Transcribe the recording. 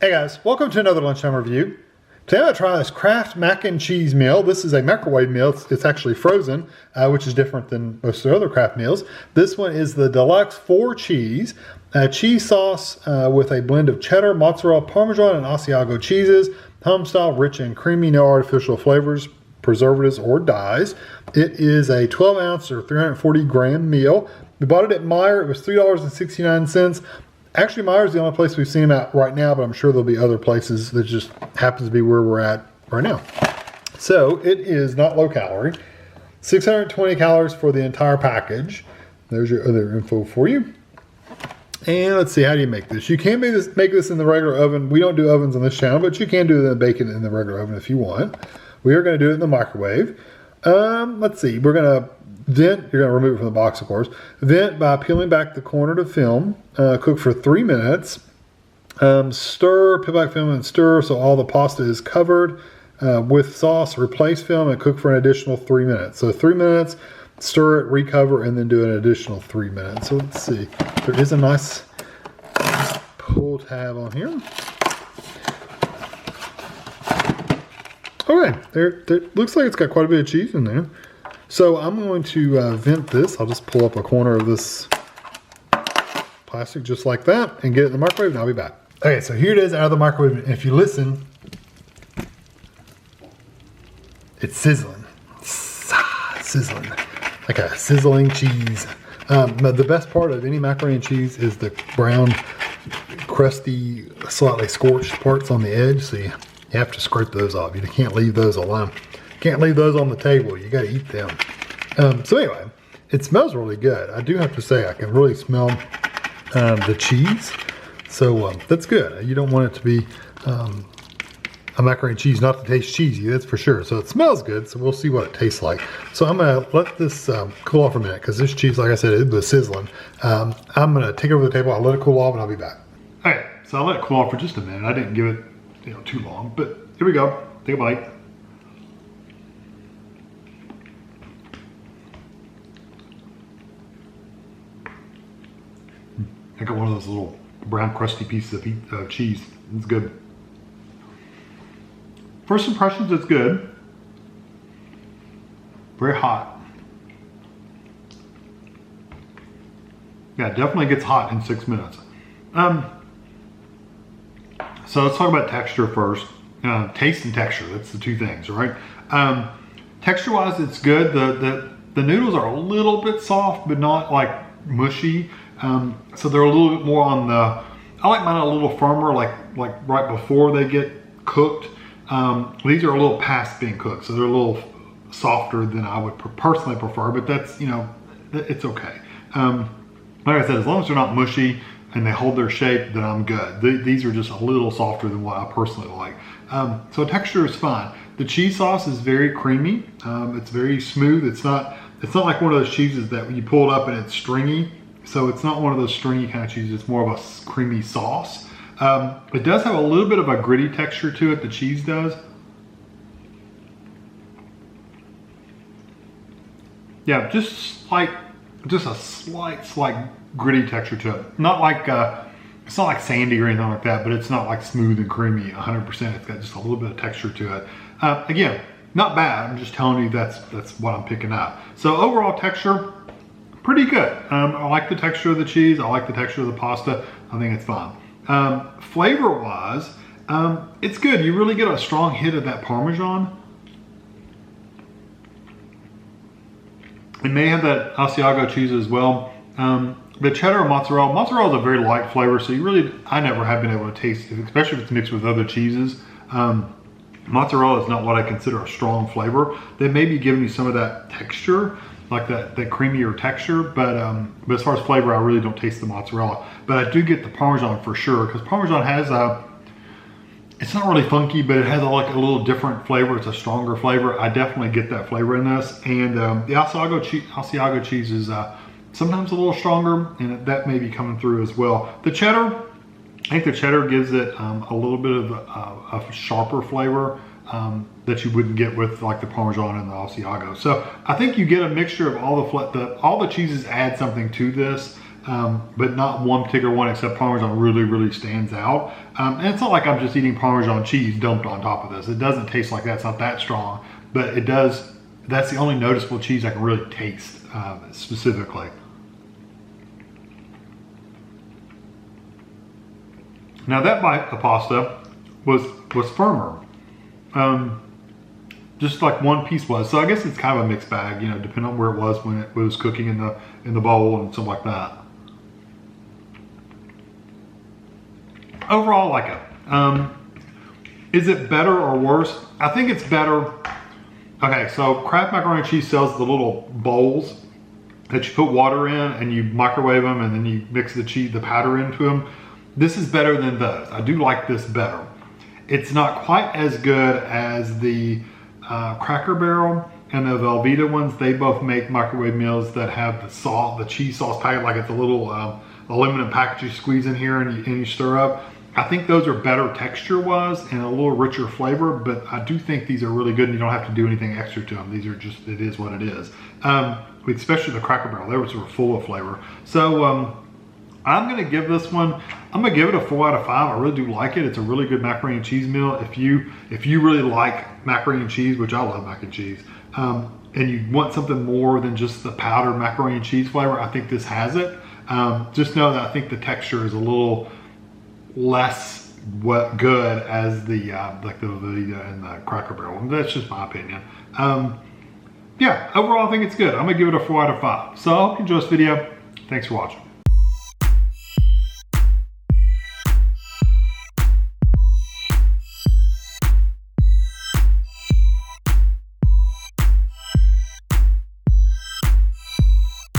Hey guys, welcome to another lunchtime review. Today I'm going to try this Kraft mac and cheese meal. This is a microwave meal. It's actually frozen, which is different than most of the other Kraft meals. This one is the Deluxe 4 cheese. Cheese sauce with a blend of cheddar, mozzarella, Parmesan, and Asiago cheeses. Homestyle, rich and creamy, no artificial flavors, preservatives, or dyes. It is a 12 ounce or 340 gram meal. We bought it at Meijer. It was $3.69. Actually, Meijer's the only place we've seen them at right now, but I'm sure there'll be other places that just happens to be where we're at right now. So it is not low calorie. 620 calories for the entire package. There's your other info for you. And let's see, how do you make this? You can make this in the regular oven. We don't do ovens on this channel, but you can do the bacon in the regular oven if you want. We are going to do it in the microwave. Let's see, we're going to vent. You're going to remove it from the box, of course. Vent by peeling back the corner to film. Cook for 3 minutes. Stir, peel back film and stir so all the pasta is covered with sauce. Replace film and cook for an additional 3 minutes. So 3 minutes, stir it, recover, and then do an additional 3 minutes. So let's see. There is a nice pull tab on here. Okay, there looks like it's got quite a bit of cheese in there. So I'm going to vent this. I'll just pull up a corner of this plastic just like that and get it in the microwave, and I'll be back. Okay, so here it is out of the microwave. And if you listen, it's sizzling. Sizzling. Like a sizzling cheese. The best part of any macaroni and cheese is the brown, crusty, slightly scorched parts on the edge. So you have to scrape those off. You can't leave those alone. Can't leave those on the table. You got to eat them. So anyway, it smells really good. I do have to say I can really smell the cheese. So that's good. You don't want it to be a macaroni and cheese not to taste cheesy, that's for sure. So it smells good, so we'll see what it tastes like. So I'm going to let this cool off for a minute because this cheese, like I said, it was sizzling. I'm going to take it over the table. I'll let it cool off and I'll be back. All right, so I'll let it cool off for just a minute. I didn't give it too long, but here we go. Take a bite. I got one of those little brown crusty pieces of cheese. It's good. First impressions, it's good. Very hot. Yeah, it definitely gets hot in 6 minutes. So let's talk about texture first. Taste and texture, that's the two things, right? Texture-wise, it's good. The noodles are a little bit soft, but not like mushy. So they're a little bit more on the, I like mine a little firmer, like right before they get cooked. These are a little past being cooked, so they're a little softer than I would personally prefer, but that's, it's okay. Like I said, as long as they're not mushy and they hold their shape, then I'm good. These are just a little softer than what I personally like. So texture is fine. The cheese sauce is very creamy. It's very smooth. It's not like one of those cheeses that when you pull it up and it's stringy. So it's not one of those stringy kind of cheeses. It's more of a creamy sauce. It does have a little bit of a gritty texture to it. The cheese does. Yeah, just a slight gritty texture to it. Not like it's not like sandy or anything like that, but it's not like smooth and creamy 100%. It's got just a little bit of texture to it. Again, not bad. I'm just telling you that's what I'm picking up. So overall texture, pretty good. I like the texture of the cheese. I like the texture of the pasta. I think it's fine. Flavor-wise, it's good. You really get a strong hit of that Parmesan. It may have that Asiago cheese as well. The cheddar and mozzarella is a very light flavor, so I never have been able to taste it, especially if it's mixed with other cheeses. Mozzarella is not what I consider a strong flavor. They may be giving you some of that texture, like that creamier texture, but as far as flavor, I really don't taste the mozzarella. But I do get the Parmesan for sure, because Parmesan has it's not really funky, but it has like a little different flavor. It's a stronger flavor. I definitely get that flavor in this. And the Asiago cheese is sometimes a little stronger, and that may be coming through as well. The cheddar, I think the cheddar gives it a little bit of a sharper flavor that you wouldn't get with like the Parmesan and the Asiago. So I think you get a mixture of all the cheeses add something to this. but not one particular one except Parmesan really stands out. And it's not like I'm just eating Parmesan cheese dumped on top of this. It doesn't taste like that. It's not that strong, but it does. That's the only noticeable cheese I can really taste specifically. Now that bite of pasta was firmer, just like one piece was. So I guess it's kind of a mixed bag, you know, depending on where it was when it was cooking in the bowl and stuff like that. Overall, I like it. Is it better or worse? I think it's better. Okay, so Kraft macaroni and cheese sells the little bowls that you put water in and you microwave them and then you mix the powder into them. This is better than those. I do like this better. It's not quite as good as the Cracker Barrel and the Velveeta ones. They both make microwave meals that have the cheese sauce packet, like it's a little aluminum package you squeeze in here and you stir up. I think those are better texture-wise and a little richer flavor, but I do think these are really good and you don't have to do anything extra to them. These are just, it is what it is. Especially the Cracker Barrel, they were full of flavor. So I'm gonna give this one, I'm gonna give it a 4 out of 5. I really do like it. It's a really good macaroni and cheese meal. If you really like macaroni and cheese, which I love mac and cheese, and you want something more than just the powdered macaroni and cheese flavor, I think this has it. Just know that I think the texture is a little less good as the like the Velveeta and the Cracker Barrel. That's just my opinion. Yeah, overall I think it's good. I'm gonna give it a 4 out of 5. So I hope you enjoyed this video. Thanks for watching.